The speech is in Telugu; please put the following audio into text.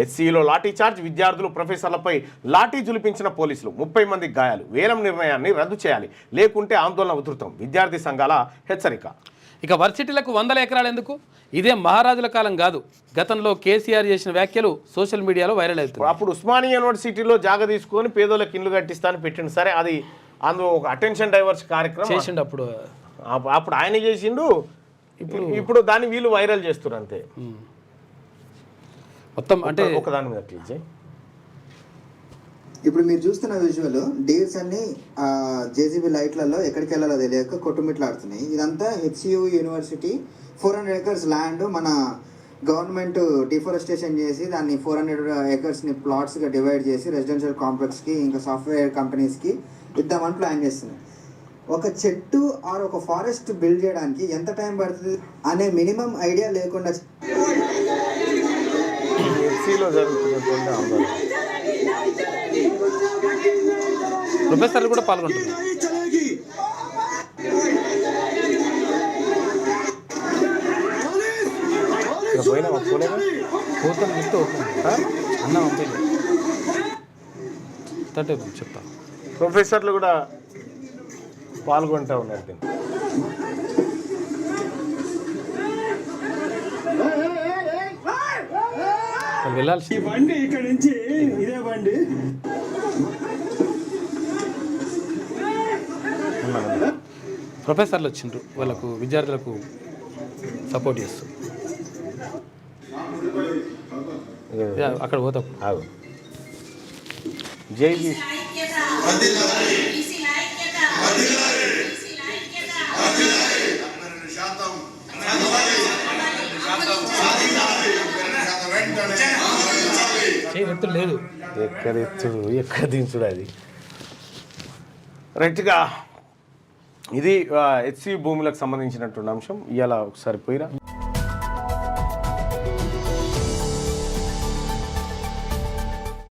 ఎస్సీలో లాఠీ చార్జ్, విద్యార్థులు ప్రొఫెసర్లపై లాఠీ జులిపించిన పోలీసులు, 30 మందికి గాయాలు. వేలం నిర్ణయాన్ని రద్దు చేయాలి, లేకుంటే ఆందోళన ఉధృతం. విద్యార్థి సంఘాల హెచ్చరిక. ఇక వర్సిటీలకు 100 ఎకరాలు ఎందుకు? ఇదే మహారాజుల కాలం కాదు. గతంలో కేసీఆర్ చేసిన వ్యాఖ్యలు సోషల్ మీడియాలో వైరల్ అవుతుంది. అప్పుడు ఉస్మానియా యూనివర్సిటీలో జాగ తీసుకొని పేదోళ్ళకి ఇల్లు కట్టిస్తాను పెట్టిండు. సరే, అది అందులో ఒక అటెన్షన్ డైవర్స్ కార్యక్రమం చేసిండు. అప్పుడు ఆయన చేసిండు. ఇప్పుడు దాన్ని వీళ్ళు వైరల్ చేస్తున్నారు అంతే. మొత్తం అంటే ఒకదాని మీద క్లిక్ చేయి. ఇప్పుడు మీరు చూస్తున్న విజువల్ డీల్స్ అన్ని జేసీబీ లైట్లలో ఎక్కడికి వెళ్ళాలో తెలియక కొట్టుమిట్లాడుతున్నాయి. ఇదంతా హెచ్సియు యూనివర్సిటీ 400 ఎకర్స్ ల్యాండ్ మన గవర్నమెంట్ డిఫారెస్టేషన్ చేసి దాన్ని 400 ఎకర్స్ని ప్లాట్స్గా డివైడ్ చేసి రెసిడెన్షియల్ కాంప్లెక్స్కి ఇంకా సాఫ్ట్వేర్ కంపెనీస్కి ఇద్దామని ప్లాన్ చేస్తుంది. ఒక చెట్టు ఆర్ ఒక ఫారెస్ట్ బిల్డ్ చేయడానికి ఎంత టైం పడుతుంది అనే మినిమం ఐడియా లేకుండా ప్రొఫెసర్లు కూడా పాల్గొంటున్నారు. చెప్తా. ప్రొఫెసర్లు కూడా పాల్గొంటూ ఉన్నారు. వెళ్ళాల్సి బండి ఇక్కడ నుంచి ఇదే బండి ప్రొఫెసర్లు వచ్చిండ్రు, వాళ్ళకు విద్యార్థులకు సపోర్ట్ చేస్తారు. అక్కడ పోతాం. జై లేదు, ఎక్కడ దించుడు అది. రైట్గా ఇది హెచ్సి భూములకు సంబంధించినటువంటి అంశం. ఇవాళ ఒకసారి పోయిరా.